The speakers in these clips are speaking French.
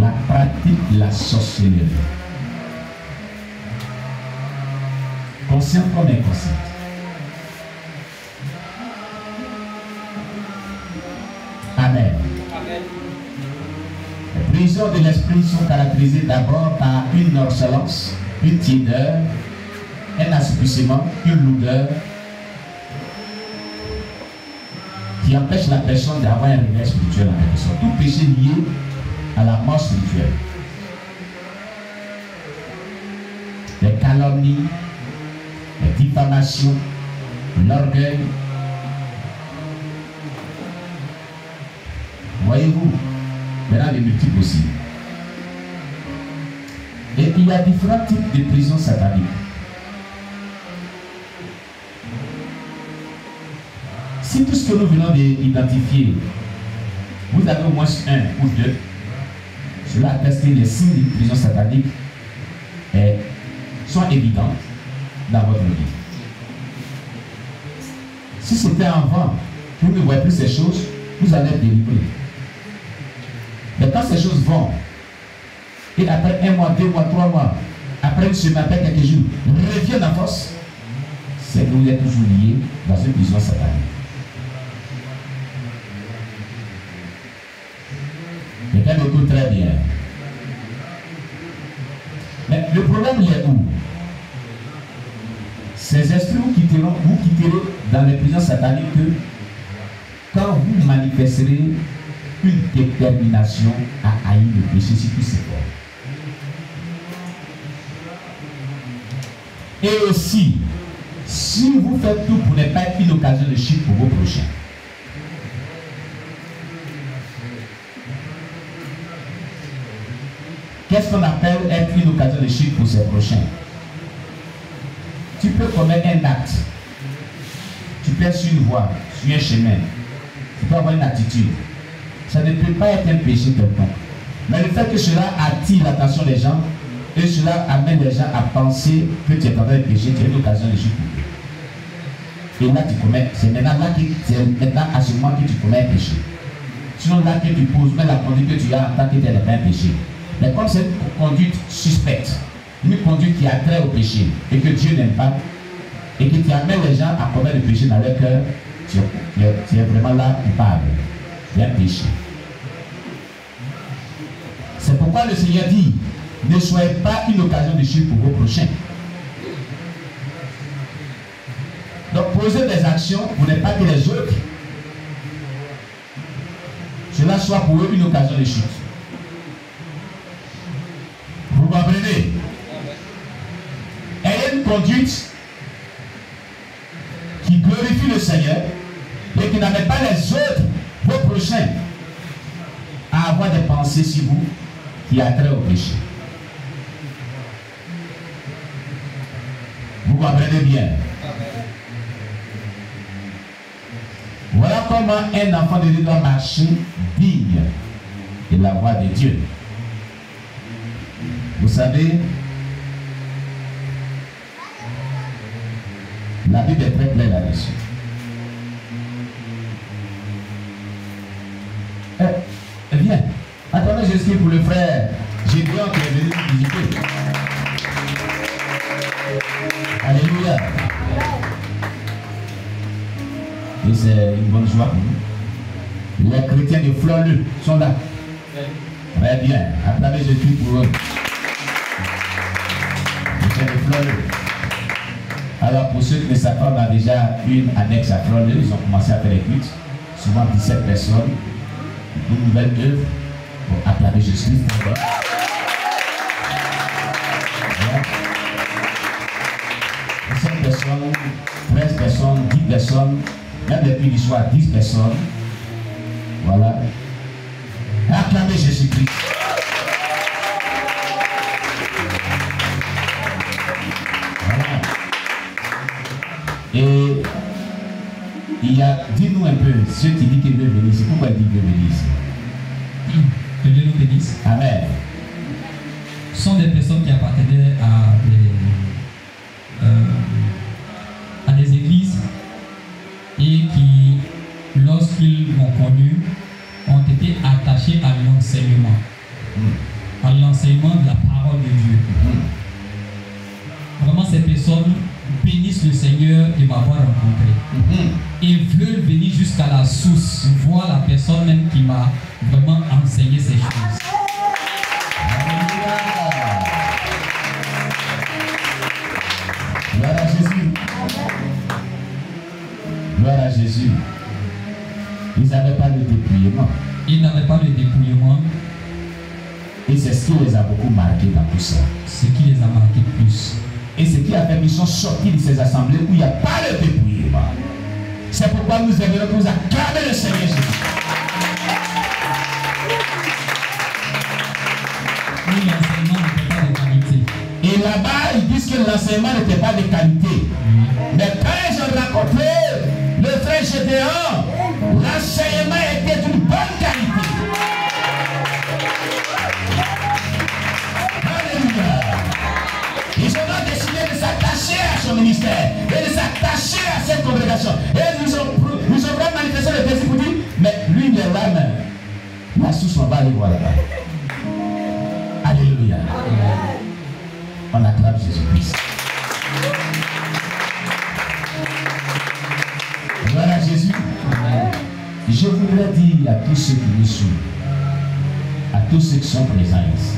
la pratique de la sorcellerie. Consciente comme inconsciente. Amen. Amen. Les prisons de l'esprit sont caractérisées d'abord par une nonchalance, une tiédeur, un assouplissement, une lourdeur qui empêche la personne d'avoir un réveil spirituel en quelque sorte. Tout péché lié à la mort spirituelle. Les calomnies, les diffamations, l'orgueil. Voyez-vous, maintenant les multiples aussi. Et il y a différents types de prisons sataniques. Si tout ce que nous venons d'identifier, vous avez au moins un ou deux, cela atteste que les signes d'une prison satanique sont évidents dans votre vie. Si c'était avant, vous ne voyez plus ces choses, vous allez être délivré. Mais quand ces choses vont, et après 1 mois, 2 mois, 3 mois, après une semaine, après quelques jours, reviennent en force, c'est que vous êtes toujours lié dans une prison satanique. Quelqu'un m'écoute très bien. Mais le problème, il est où? Ces esprits vous quitterez dans les prisons sataniques quand vous manifesterez une détermination à haïr le péché si tout c'est fort. Et aussi, si vous faites tout pour ne pas être une occasion de chute pour vos prochains. Qu'est-ce qu'on appelle être une occasion de chute pour ses prochains? Tu peux commettre un acte. Tu peux être sur une voie, sur un chemin. Tu peux avoir une attitude. Ça ne peut pas être un péché quelconque. Mais le fait que cela attire l'attention des gens et cela amène les gens à penser que tu es en train de pécher, tu as une occasion de chute pour eux. Et là tu commets, c'est maintenant à ce moment que tu commets un péché. Sinon là que tu poses, mais la conduite que tu as en tant que tel n'est pas un péché. Mais comme c'est une conduite suspecte, une conduite qui a trait au péché et que Dieu n'aime pas, et que tu amènes les gens à commettre le péché dans leur cœur, tu es vraiment là coupable. Il y a un péché. C'est pourquoi le Seigneur dit, ne soyez pas une occasion de chute pour vos prochains. Donc posez des actions pour ne pas que les autres, cela soit pour eux une occasion de chute. Vous comprenez? Ayez une conduite qui glorifie le Seigneur et qui n'amène pas les autres, vos prochains, à avoir des pensées sur vous qui attraient au péché. Vous comprenez bien? Voilà comment un enfant de Dieu doit marcher digne de la voix de Dieu. Vous savez, la Bible est très claire là-dessus. Viens, attendez, j'explique pour le frère Gédéon qui est venu nous visiter. Alléluia. Et c'est une bonne joie pour nous. Les chrétiens de Floreux sont là. Très bien, attendez, j'explique pour eux. Alors pour ceux qui ne savent pas, on a déjà une annexe à Floreux, ils ont commencé à faire les cultes, souvent 17 personnes, une nouvelle œuvre pour acclamer Jésus. 17 personnes, 13 personnes, 10 personnes, même depuis du soir 10 personnes. Voilà. Acclamer Jésus-Christ. Et il y a, dis-nous un peu, ceux qui disent qu'il veut venir ici, pourquoi il dit qu'il veut venir ici? Que Dieu nous bénisse. Amen. Ce sont des personnes qui appartenaient à des églises et qui, lorsqu'ils m'ont connu, ont été attachés à l'enseignement. l'enseignement de la parole de Dieu. Vraiment, ces personnes bénissent le Seigneur de m'avoir rencontré. Et veulent venir jusqu'à la source, voir la personne même qui m'a vraiment enseigné ces choses. Gloire à Jésus. Gloire à Jésus. Ils n'avaient pas de dépouillement. Ils n'avaient pas de dépouillement. Et c'est ce qui les a beaucoup marqués dans tout ça. Ce qui les a marqués plus. Et ce qui a fait qu'ils sont sortis de ces assemblées où il n'y a pas de dépouillement. C'est pourquoi nous aimerons que vous acclamez le Seigneur Jésus. Oui, l'enseignement n'était pas de qualité. Et là-bas, ils disent que l'enseignement n'était pas de qualité. Mais quand ils ont rencontré le frère Gédéon, l'enseignement était d'une bonne qualité. Alléluia. Ils ont donc décidé de s'attacher à son ministère et de s'attacher à cette congrégation. Et nous ont vraiment manifesté le désir pour dire, mais lui, il est là, mais la source, on va aller voir là-bas. Alléluia. On acclame Jésus-Christ. Gloire à Jésus. Je voudrais dire à tous ceux qui nous suivent, à tous ceux qui sont présents ici,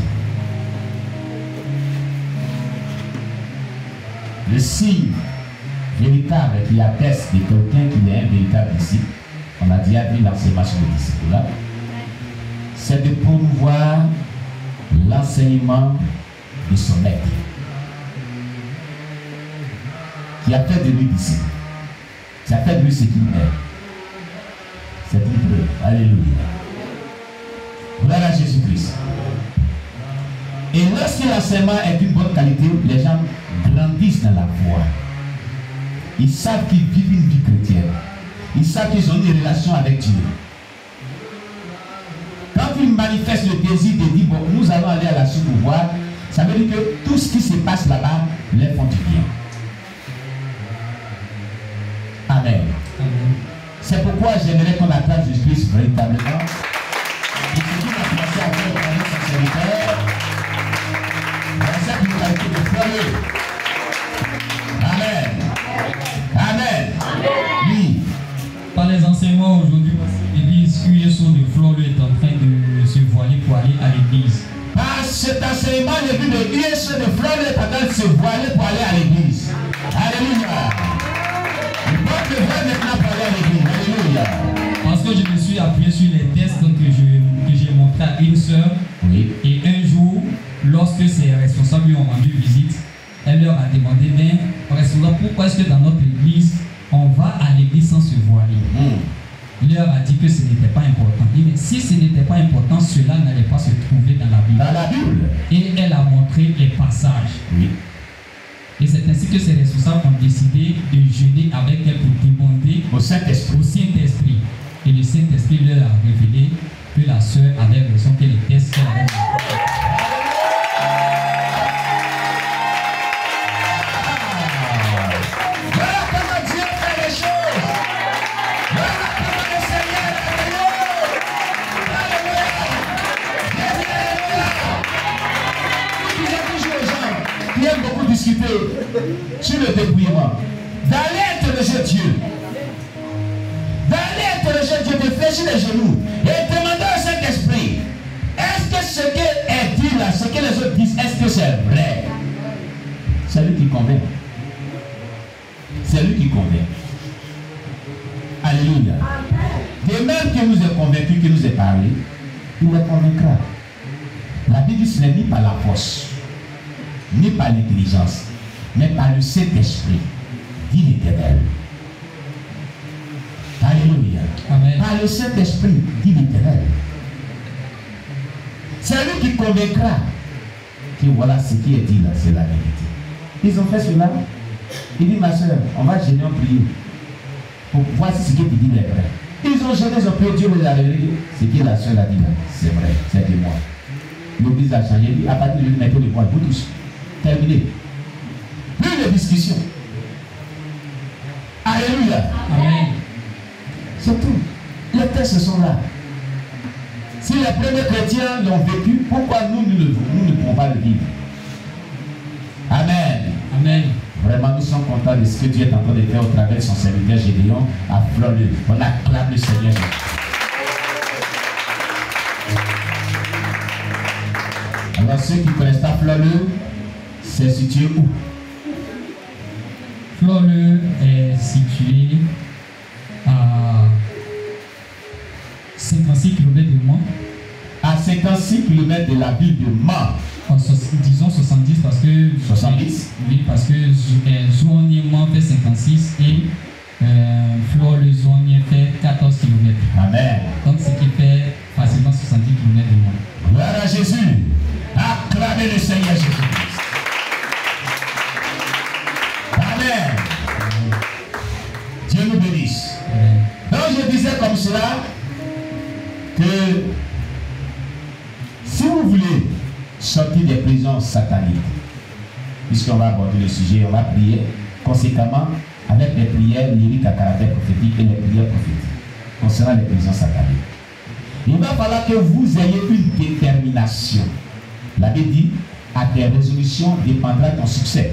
le signe véritable qui atteste de quelqu'un qui est un véritable disciple, on a déjà vu l'enseignement sur le disciple là, c'est de promouvoir l'enseignement de son maître, qui a fait de lui disciple, qui a fait de lui ce qu'il est. C'est une preuve. Alléluia. Gloire à Jésus-Christ. Et lorsque l'enseignement est d'une bonne qualité, les gens grandissent dans la foi. Ils savent qu'ils vivent une vie chrétienne. Ils savent qu'ils ont une relation avec Dieu. Quand ils manifestent le désir de dire, bon, nous allons aller à la source pour voir, ça veut dire que tout ce qui se passe là-bas les font du bien. Amen. C'est pourquoi j'aimerais qu'on acclame Jésus-Christ véritablement. Et ce qui m'a commencé à faire avec son serviteur, dans cette modalité de fleurer. Amen. Amen. Oui. Par les enseignements aujourd'hui, l'église Cuyeso de Floreux est en train de se voiler pour aller à l'église. Par cet enseignement, le but de Cuyeso de Floreux est en train de se voiler pour aller à l'église. Alléluia. Il porte le vrai maintenant pour aller à l'église. Alléluia. Parce que je me suis appuyé sur les tests que j'ai montré à une sœur. Oui. Et un jour, lorsque ses responsables lui ont rendu visite, elle leur a demandé, mais responsable, pourquoi est-ce que dans notre église, on va à l'église sans se voiler? Il leur a dit que ce n'était pas important. Il dit, mais si ce n'était pas important, cela n'allait pas se trouver dans la Bible. Dans la Bible. Et elle a montré les passages. Oui. Et c'est ainsi que ces responsables ont décidé de jeûner avec elle pour demander Au Saint-Esprit. Et le Saint-Esprit leur a révélé que la sœur avait raison, que les tests qu'elle avait. Voilà comment Dieu fait les choses. Voilà comment le Seigneur est venu. Alléluia. Je dis aux gens qui aiment beaucoup discuter sur le dépouillement, d'aller interroger Dieu. D'aller interroger Dieu, de fléchir les genoux et demander au Saint-Esprit, est-ce que ce qui est dit là, ce que les autres disent, est-ce que c'est vrai? C'est lui qui convainc. C'est lui qui convainc. Alléluia. De même que nous est convaincu, que nous est parlé, il les convaincra. La Bible dit ce n'est ni par la force, ni par l'intelligence, mais par le Saint-Esprit, dit l'Éternel. Alléluia. Amen. Par le Saint-Esprit, dit l'Éternel. C'est lui qui convaincra que voilà ce qui est dit là, c'est la vérité. Ils ont fait cela. Il dit, ma soeur, on va gêner, on prier. Pour voir si ce qui est dit est vrai. Ils ont gêné, ils ont prié, Dieu les a révélé. Ce que la soeur a dit là, c'est vrai, c'est de moi. L'église a changé, à partir de lui, mettez les voix, vous tous. Terminé. Plus de discussion. Alléluia. Amen. C'est tout. Les textes sont là. Si les premiers chrétiens l'ont vécu, pourquoi nous ne guide. Amen. Amen. Vraiment, nous sommes contents de ce que Dieu est en train de faire au travers de son serviteur Gédéon à Floreux. On acclame le Seigneur Jésus. Alors, ceux qui ne connaissent pas Floreux, c'est situé où? Floreux est situé à 56 km de Mans. À 56 km de la ville de Mans. Disons 70 parce que 70? Oui, parce que Zouanier-Mans fait 56 et Floreux-le-Zouanier fait 14 km. Amen. Donc ce qui fait facilement 70 km de Mans. Gloire à Jésus. Acclamez le Seigneur Jésus-Christ. Amen. Dieu nous bénisse. Amen. Donc je disais comme cela que si vous voulez sortir des prisons sataniques, puisqu'on va aborder le sujet, on va prier conséquemment avec les prières lyriques à caractère prophétique et les prières prophétiques concernant les prisons sataniques. Il va falloir que vous ayez une détermination. La Bible dit, à tes résolutions dépendra ton succès.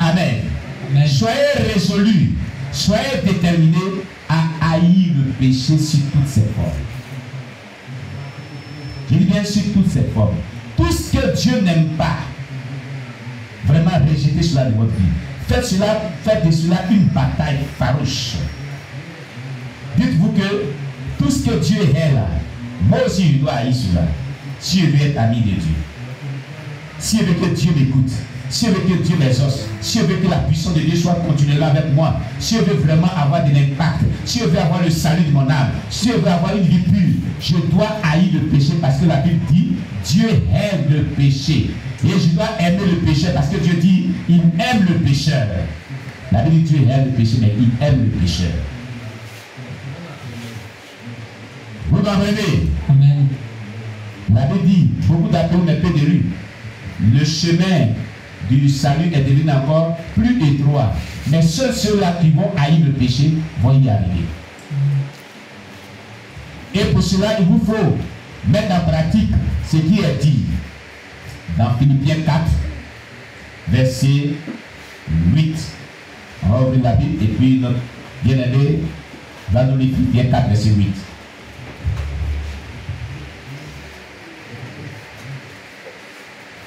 Amen. Amen. Soyez résolus, soyez déterminés à haïr le péché sous toutes ses formes. Je dis bien sur toutes ses formes. Tout ce que Dieu n'aime pas, vraiment rejetez cela de votre vie. Faites de cela une bataille farouche. Dites-vous que tout ce que Dieu est là, moi aussi je dois haïr cela. Si je veux être ami de Dieu, si je veux que Dieu m'écoute, si je veux que Dieu m'exauce, si je veux que la puissance de Dieu soit continuellement avec moi, si je veux vraiment avoir de l'impact, si je veux avoir le salut de mon âme, si je veux avoir une vie pure, je dois haïr le péché parce que la Bible dit Dieu aime le péché. Et je dois aimer le péché parce que Dieu dit il aime le pécheur. La Bible dit Dieu aime le péché, mais il aime le pécheur. Vous comprenez? Amen. La Bible dit beaucoup d'appels mais peu de rues. Le chemin du salut est devenu encore plus étroit. Mais seuls ceux-là qui vont haïr le péché vont y arriver. Et pour cela, il vous faut mettre en pratique ce qui est dit dans Philippiens 4, verset 8. On va ouvrir la Bible et puis notre bien-aimé va nous lire Philippiens 4, verset 8.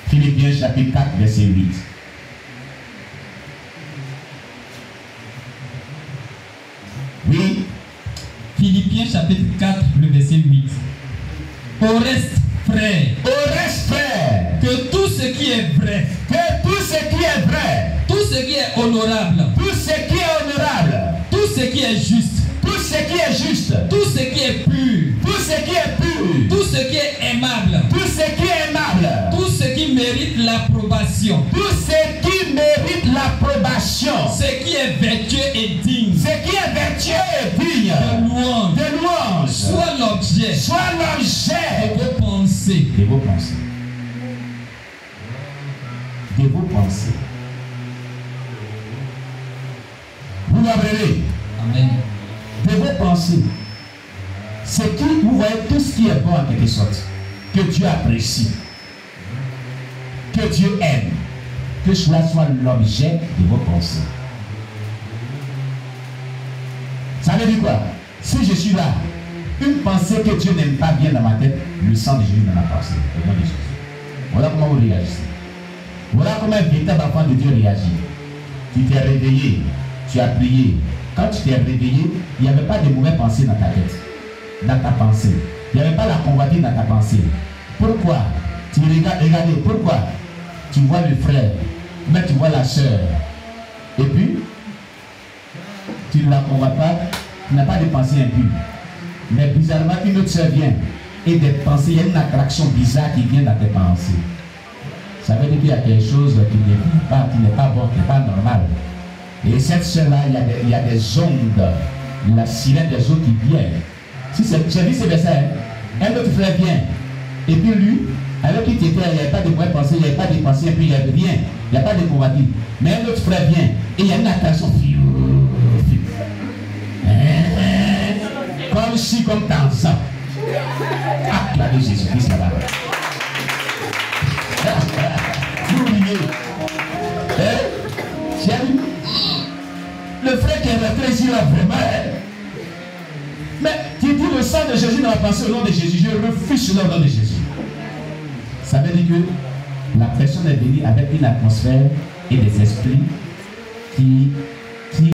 Philippiens chapitre 4, verset 8. Oui. Philippiens chapitre 4, le verset 8. Au reste, frère, que tout ce qui est vrai, tout ce qui est honorable, tout ce qui est juste, tout ce qui est pur, tout ce qui est aimable, tout ce qui mérite l'approbation, ce qui est vertueux et digne, de louange, soit l'objet de vos pensées. Vous comprenez? Amen. De vos pensées. C'est qui, vous voyez tout ce qui est bon en quelque sorte, que Dieu apprécie, que Dieu aime, que cela soit l'objet de vos pensées. Ça veut dire quoi? Si je suis là, une pensée que Dieu n'aime pas vient dans ma tête, le sang de Jésus dans ma pensée. Voilà comment vous réagissez. Voilà comment un véritable enfant de Dieu réagit. Tu t'es réveillé, tu as prié. Quand tu t'es réveillé, il n'y avait pas de mauvaises pensées dans ta tête, dans ta pensée. Il n'y avait pas la convoitise dans ta pensée. Pourquoi? Tu regardes, regardez, pourquoi? Tu vois le frère, mais tu vois la soeur. Et puis, tu ne la convoites pas, tu n'as pas de pensée impure. Mais bizarrement, une autre soeur vient. Et des pensées, il y a une attraction bizarre qui vient dans tes pensées. Ça veut dire qu'il y a quelque chose qui n'est pas bon, qui n'est pas normal. Et cette soeur-là, il y a des ondes, la sirène des eaux qui vient. Si j'ai vu ces versets, un autre frère vient. Et puis lui, avec qui tu étais, il n'y avait pas de mauvaises pensées, il n'y avait pas de pensées, et puis il n'y avait rien. Il n'y a pas de convoitise. Mais un autre frère vient. Et il y a une attraction. Comme si, comme Tarzan. Ah, la de Jésus-Christ là-bas. Tu as vu? Le frère qui est rentré ici là, vraiment. Mais tu dis le sang de Jésus n'a pas passé au nom de Jésus. Je refuse cela au nom de Jésus. Ça veut dire que la personne est venue avec une atmosphère et des esprits qui